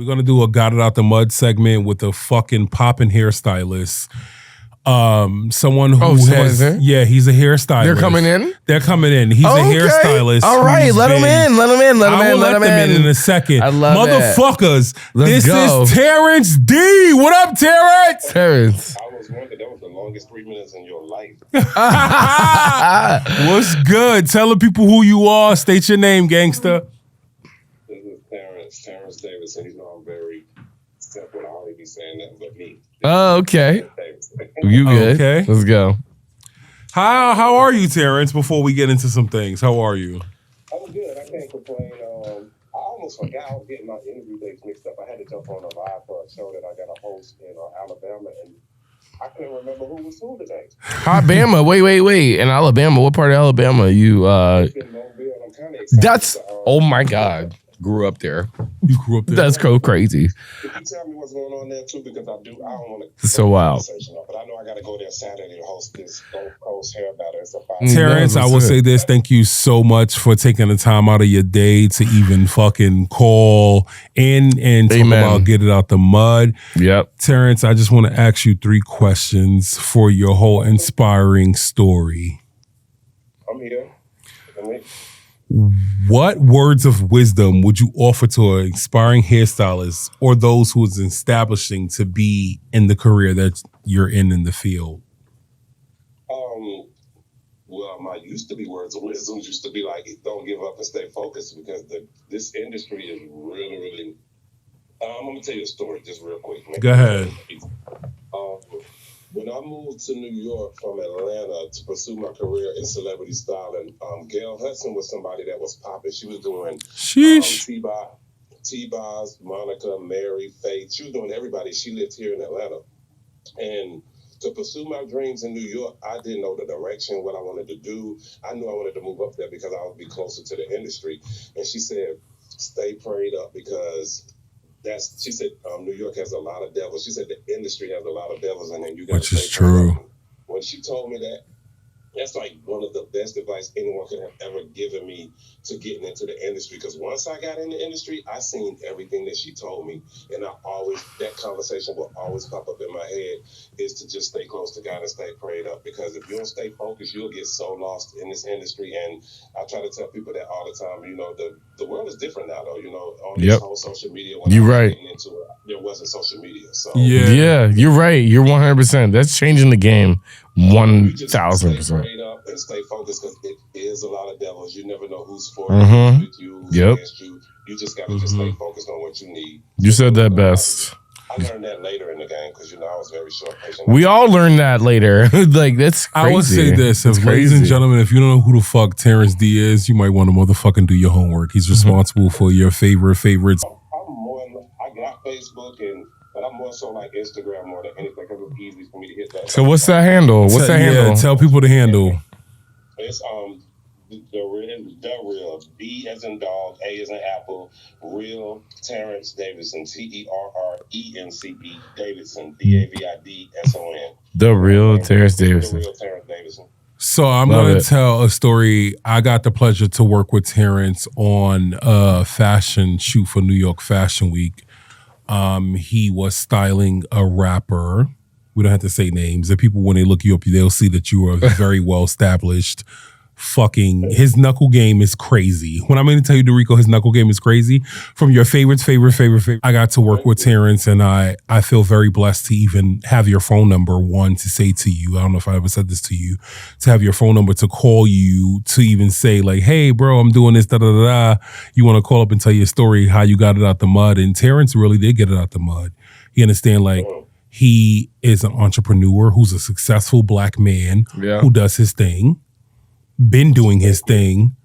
We're gonna do a got it out the mud segment with a fucking popping hairstylist. Someone who has he's a hairstylist. They're coming in? They're coming in. He's a hairstylist. All right, let him in. Let him in. Let him in. Let him in a second. I love Motherfuckers. Let's go. Is Terrence D. What up, Terrence? I was wondering, that was the longest 3 minutes in your life. What's good? Tell the people who you are. State your name, gangster. This is Terrence Davidson. You know I'm very simple. I don't even be saying nothing but me. Oh, okay. You good? Okay. Let's go. How are you, Terrence? Before we get into some things, how are you? I'm good. I can't complain. I almost forgot I was getting my interview dates mixed up. I had to jump on a live for a show that I got to host in Alabama, and I couldn't remember who was who today. Alabama. Wait. In Alabama, what part of Alabama? You It's in Mobile. I'm kind of excited. That's oh my God. Grew up there. You grew up there. That's crazy. Could you tell me what's going on there too? Because I don't want to. So wild. But I know I got to go there Saturday to host this Gold Coast hair battle. Terrence, I will say this. Thank you so much for taking the time out of your day to even fucking call in and talk about Get It Out the Mud. Yep. Terrence, I just want to ask you 3 questions for your whole inspiring story. I'm here. What words of wisdom would you offer to an inspiring hairstylist or those who is establishing to be in the career that you're in the field? Well, my used to be words of wisdom used to be like, don't give up and stay focused, because this industry is really, really. I'm gonna tell you a story just real quick. Go ahead. When I moved to New York from Atlanta to pursue my career in celebrity styling, Gail Hudson was somebody that was popping. She was doing T-Boz, Monica, Mary, Faith. She was doing everybody. She lived here in Atlanta. And to pursue my dreams in New York, I didn't know the direction, what I wanted to do. I knew I wanted to move up there because I would be closer to the industry. And she said, stay prayed up, because she said, New York has a lot of devils. She said the industry has a lot of devils in it. You got to stay prayed up. When she told me that, that's like one of the best advice anyone could have ever given me to getting into the industry. Because once I got in the industry, I seen everything that she told me. And that conversation will always pop up in my head, is to just stay close to God and stay prayed up. Because if you don't stay focused, you'll get so lost in this industry. And I try to tell people that all the time. You know, the world is different now, though. You know, on this whole social media. You're right. There wasn't social media. So yeah, you're right. You're 100%. That's changing the game. 1,000%. Up and stay focused, because it is a lot of devils. You never know who's for you, with you, against you. You just got to just stay focused on what you need. You said that best. I learned that later in the game, because I was very short. We all learned that later. Like, that's crazy. I would say this, ladies and gentlemen, if you don't know who the fuck Terrence D is, you might want to motherfucking do your homework. He's responsible for your favorites. I got Facebook, but I'm more so like Instagram more than anything, because it's easy for me to hit that. So what's that handle? Handle? Tell people the handle. It's the real B as in dog, A as in apple, real Terrence Davidson, TERRENCE Davidson, DAVIDSON. The real Terrence Davidson. The real Terrence Davidson. So I'm going to tell a story. I got the pleasure to work with Terrence on a fashion shoot for New York Fashion Week. He was styling a rapper. We don't have to say names. The people, when they look you up, they'll see that you are very well established. His knuckle game is crazy. When I'm going to tell you, Dorico, his knuckle game is crazy. From your favorite. I got to work with Terrence, and I feel very blessed to even have your phone number, one, to say to you. I don't know if I ever said this to you, to have your phone number, to call you, to even say like, hey, bro, I'm doing this, da-da-da-da. You want to call up and tell your story, how you got it out the mud. And Terrence really did get it out the mud. You understand? Like, he is an entrepreneur who's a successful black man who does his thing. Been doing his thing,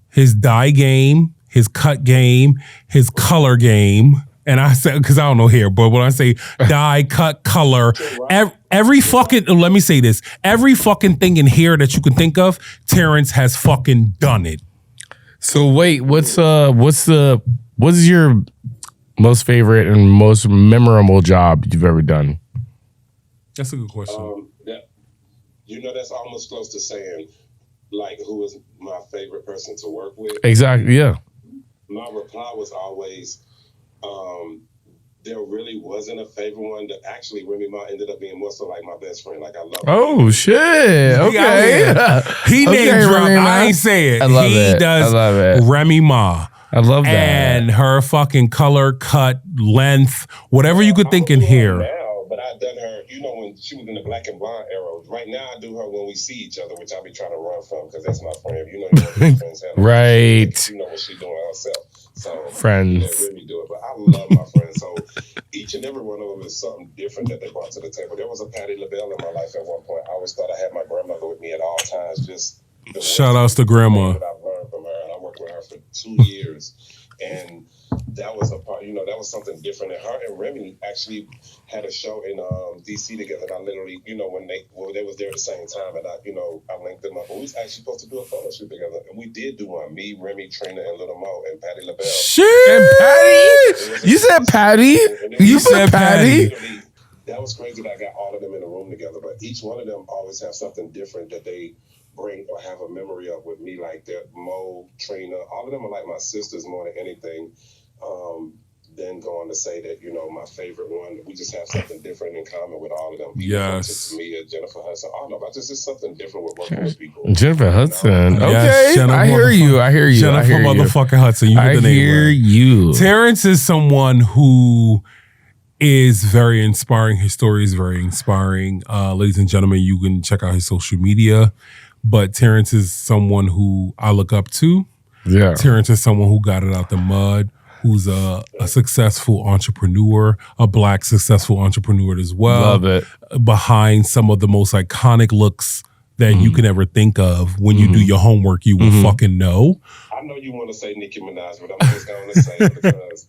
his dye game, his cut game, his color game. And I said, because I don't know hair, but when I say dye, cut, color, every fucking, let me say this, every fucking thing in hair that you can think of, Terrence has fucking done it. So wait, what's your most favorite and most memorable job you've ever done? That's a good question. That's almost close to saying, like, who is my favorite person to work with? Exactly, yeah. My reply was always there really wasn't a favorite one. That actually, Remy Ma ended up being more so like my best friend. Like I love her. Oh shit! Okay, he name drop. I ain't say it. I love it. Does I love it. Remy Ma. I love that. And her fucking color, cut, length, whatever you could think in here. Now, but I done her, you know, when she was in the black and blonde era. Right now, I do her when we see each other, which I be trying to run from because that's my friend. You know, your friends have right. You know what she doing herself. So friends. They really do it. But I love my friends. So each and every one of them is something different that they brought to the table. There was a Patti LaBelle in my life at one point. I always thought I had my grandmother with me at all times. Just shout outs to grandma. That I've learned from her, and I worked with her for 2 years. And that was a part, you know, that was something different. And her and Remy actually had a show in DC together. And I literally, you know, when they was there at the same time, and I linked them up. And we was actually supposed to do a photo shoot together. And we did do one. Me, Remy, Trina, and Little Mo, and Patti LaBelle. Shit! And Patti? You said Patti? You said Patti? That was crazy that I got all of them in a room together. But each one of them always have something different that they bring or have a memory of with me, like that. Mo, Trina, all of them are like my sisters more than anything. Then go on to say that, you know, my favorite one, we just have something different in common with all of them. Yes. Mia, Jennifer Hudson, all of them. I just something different with working with people. Jennifer Hudson. You know? Okay, yes, I hear you. Jennifer motherfucking Hudson. You I hear you. Terrence is someone who is very inspiring. His story is very inspiring. Ladies and gentlemen, you can check out his social media. But Terrence is someone who I look up to. Yeah. Terrence is someone who got it out the mud, who's a successful entrepreneur, a Black successful entrepreneur as well. Love it. Behind some of the most iconic looks that you can ever think of. When you do your homework, you will fucking know. I know you want to say Nicki Minaj, but I'm just going to say it because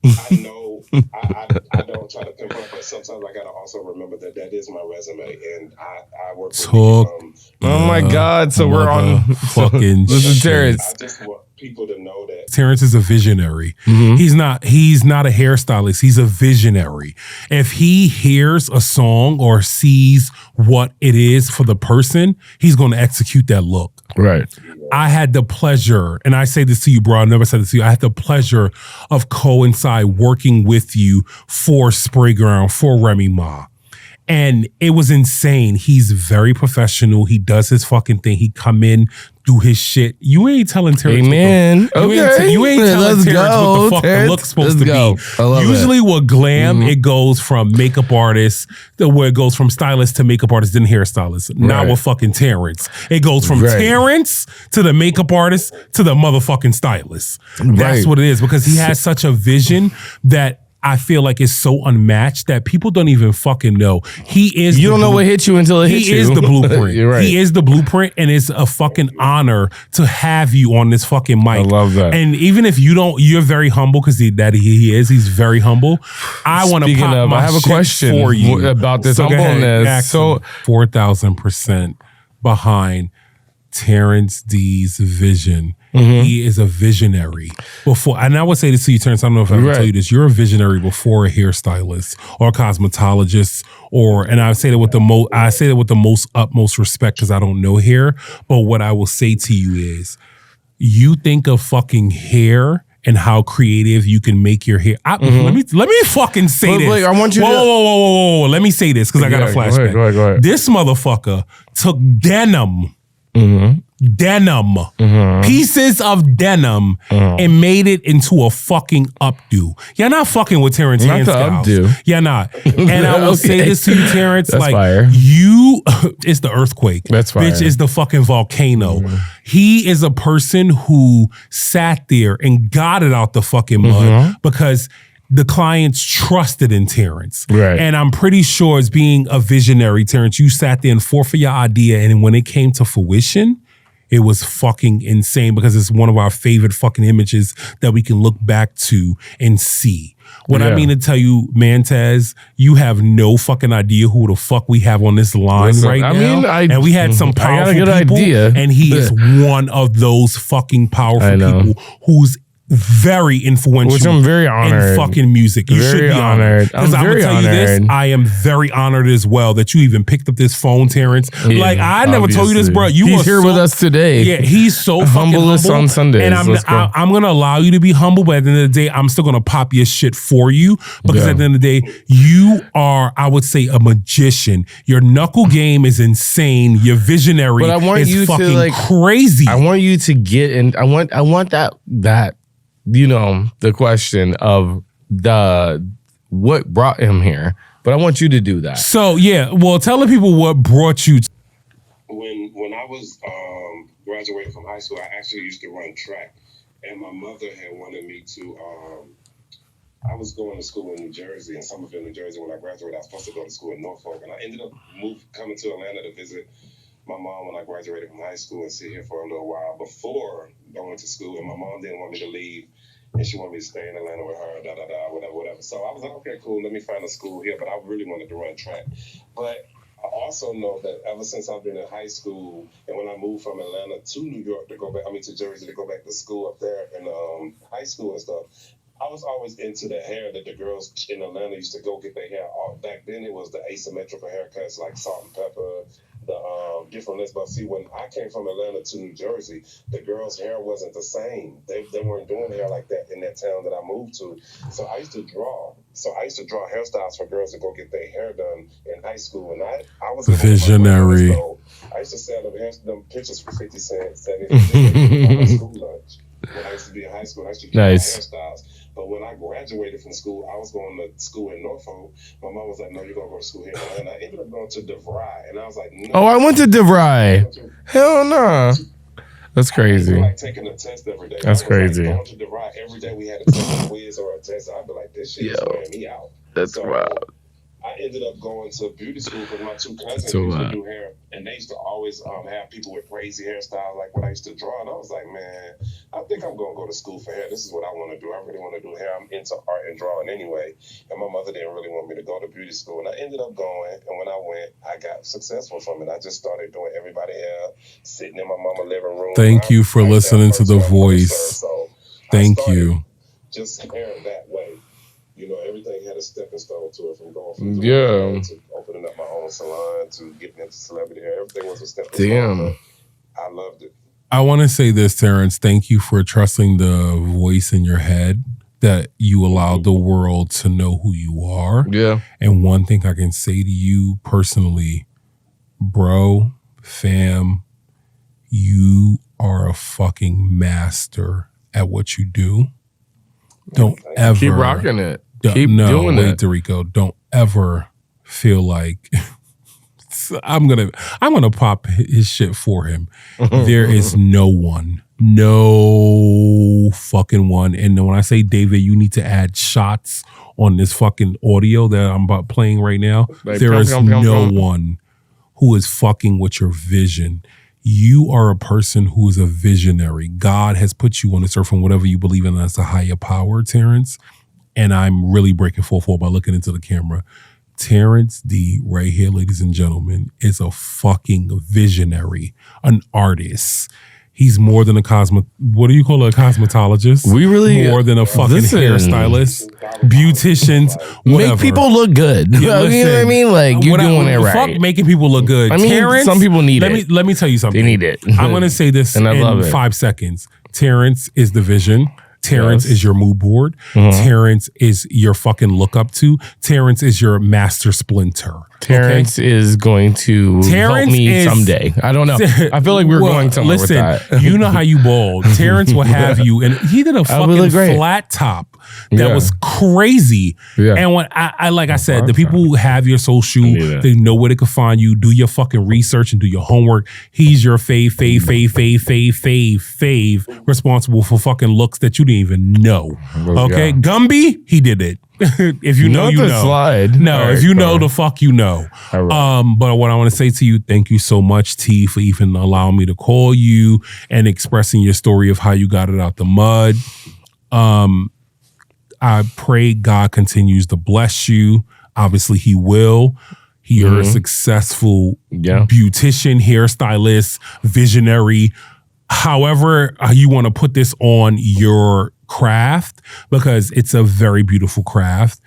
I know I don't try to pinpoint, but sometimes I gotta also remember that is my resume, and I work with oh my God! So we're on fucking. Listen, Terrence. I just want people to know that Terrence is a visionary. He's not a hairstylist. He's a visionary. If he hears a song or sees what it is for the person, he's going to execute that look. Right. I had the pleasure, and I say this to you, bro, I never said this to you. I had the pleasure of coincide working with you for Sprayground, for Remy Ma. And it was insane. He's very professional. He does his fucking thing. He come in, do his shit. You ain't telling Terrence. Amen. You ain't telling Terrence what the fuck the look's supposed to be. Usually with glam, it goes from makeup artist, where it goes from stylist to makeup artist, then hairstylist. Not with fucking Terrence. It goes from Terrence to the makeup artist to the motherfucking stylist. That's what it is, because he has such a vision that I feel like it's so unmatched that people don't even fucking know. He is. You don't know what hit you until it hits you. He is the blueprint. You're right. He is the blueprint, and it's a fucking honor to have you on this fucking mic. I love that. And even if you don't, you're very humble, because he is. He's very humble. I want to pop my I have a question for you about this humbleness. So 4,000% behind Terrence D's vision. He is a visionary. And I would say this to you, Terrence, I don't know if I ever tell you this. You're a visionary before a hairstylist or a cosmetologist, and I say that with the most utmost respect, because I don't know hair. But what I will say to you is, you think of fucking hair and how creative you can make your hair. Let me fucking say this. I want you whoa. Let me say this, because I got a flashback. Go ahead. This motherfucker took denim. Pieces of denim and made it into a fucking updo. You're not fucking with Terrence Hanscow's. You're not. And I will say this to you, Terrence. That's like fire. It's the earthquake. That's fire. Bitch is the fucking volcano. He is a person who sat there and got it out the fucking mud because the clients trusted in Terrence. Right. And I'm pretty sure, as being a visionary, Terrence, you sat there and fought for your idea. And when it came to fruition, it was fucking insane, because it's one of our favorite fucking images that we can look back to and see. What I mean to tell you, Mantez, you have no fucking idea who the fuck we have on this line now. And we had some powerful people, and he is one of those fucking powerful people who's very influential. Which I'm very honored. In fucking music. You should be honored. Because I'm going to tell you this, I am very honored as well that you even picked up this phone, Terrence. Yeah, like, I never told you this, bro. He's here with us today. Yeah, he's so fucking humble. On Sundays. And I'm going to allow you to be humble, but at the end of the day, I'm still going to pop your shit for you. Because at the end of the day, you are, I would say, a magician. Your knuckle game is insane. Your visionary is fucking crazy. I want you to get in. I want that. The question of what brought him here, but I want you to do that. So yeah, well, tell the people what brought you. When I was graduating from high school, I actually used to run track, and my mother had wanted me to. I was going to school in New Jersey, in Somerville, New Jersey. When I graduated, I was supposed to go to school in Norfolk, and I ended up coming to Atlanta to visit my mom when I graduated from high school and sit here for a little while before going to school. And my mom didn't want me to leave, and she wanted me to stay in Atlanta with her, whatever. So I was like, okay, cool, let me find a school here. But I really wanted to run track. But I also know that ever since I've been in high school, and when I moved from Atlanta to New York to Jersey to go back to school up there in high school and stuff, I was always into the hair that the girls in Atlanta used to go get their hair off. Back then, it was the asymmetrical haircuts like salt and pepper, the different list. But see, when I came from Atlanta to New Jersey, the girls' hair wasn't the same. They weren't doing hair like that in that town that I moved to. So I used to draw. Hairstyles for girls to go get their hair done in high school. And I was visionary. I used to sell them pictures for 50 cents. And school lunch. When I used to be in high school, I used to get hairstyles. But when I graduated from school, I was going to school in Norfolk. My mom was like, no, you're going to go to school here. And I ended up going to DeVry. And I was like, no. Oh, I went to DeVry. Hell no. That's crazy. I like taking a test every day. That's crazy. Going to DeVry every day, we had a test, a quiz or a test. I'd be like, this shit is wearing me out. That's wild. I ended up going to beauty school because my two cousins used to do hair, and they used to always have people with crazy hairstyles like what I used to draw. And I was like, man, I think I'm going to go to school for hair. This is what I want to do. I really want to do hair. I'm into art and drawing anyway. And my mother didn't really want me to go to beauty school. And I ended up going. And when I went, I got successful from it. I just started doing everybody hair, sitting in my mama's living room. Thank you for listening to The Voice. Thank you. Just hair that way. Everything had a stepping stone to it, from going from to opening up my own salon to getting into celebrity hair. Everything was a stepping stone. I loved it. I want to say this, Terrence. Thank you for trusting the voice in your head, that you allowed the world to know who you are. Yeah. And one thing I can say to you personally, bro, fam, you are a fucking master at what you do. Don't ever keep rocking it. Keep doing it. Dorico, don't ever feel like I'm gonna pop his shit for him. There is no fucking one. And when I say, David, you need to add shots on this fucking audio that I'm about playing right now. There is no one who is fucking with your vision. You are a person who is a visionary. God has put you on this earth, and whatever you believe in as a higher power, Terrence. And I'm really breaking 4-4 by looking into the camera. Terrence D, right here, ladies and gentlemen, is a fucking visionary, an artist. He's more than a what do you call it, a cosmetologist? We really more than a fucking hairstylist, beauticians, whatever. Make people look good. You know what I mean? Like, you're doing it right. Fuck making people look good. I mean, Terrence, some people need it. Let me tell you something. They need it. I'm going to say this in 5 seconds. Terrence is the vision. Terrence is your mood board. Terrence is your fucking look up to. Terrence is your master splinter. Terrence is going to help me someday. I don't know. I feel like we're going somewhere with that. You know how you bald. Terrence will have you, and he did a fucking flat top that was crazy. Yeah. And when I said, the people who have your social, they know where they can find you. Do your fucking research and do your homework. He's your fave, responsible for fucking looks that you didn't even know. Okay, Gumby, he did it. If you know, you know. Slide. No, right, if you know, the fuck you know. Right. But what I want to say to you, thank you so much, T, for even allowing me to call you and expressing your story of how you got it out the mud. I pray God continues to bless you. Obviously, He will. You're a successful beautician, hairstylist, visionary. However you want to put this on your craft because it's a very beautiful craft.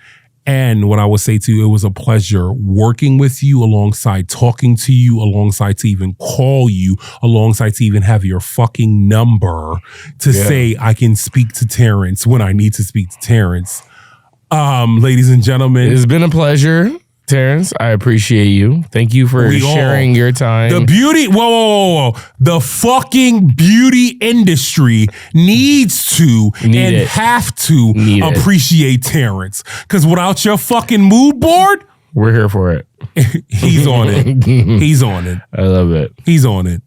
And what I would say to you, it was a pleasure working with you, alongside talking to you, alongside to even call you, alongside to even have your fucking number to say I can speak to Terrence when I need to speak to Terrence. Ladies and gentlemen. It's been a pleasure, Terrence. I appreciate you. Thank you for sharing your time. The beauty, whoa. The fucking beauty industry needs to have to appreciate Terrence. Because without your fucking mood board, we're here for it. He's on it. He's on it. I love it. He's on it.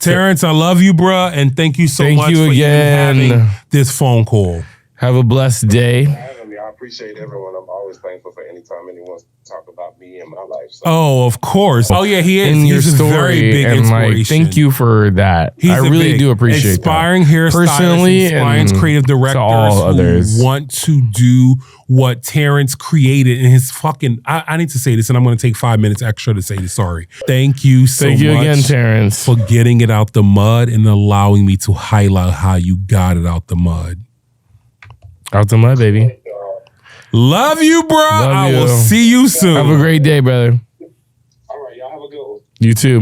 Terrence, I love you, bruh. And thank you so much for again. having this phone call. Have a blessed day. I appreciate everyone. I'm always thankful for any time anyone talk about me and my life. So. Oh, of course. Oh, yeah, he is. In He's your story, a very big inspiration. Like, thank you for that. I really do appreciate inspiring that. Hairstylists, Personally, inspiring creative directors all others who want to do what Terrence created in his fucking... I need to say this, and I'm going to take 5 minutes extra to say this. Sorry. Thank you so much. Thank you again, Terrence. For getting it out the mud and allowing me to highlight how you got it out the mud. Out the mud, baby. Love you, bro. I will see you soon. Have a great day, brother. All right, y'all have a good one. You too.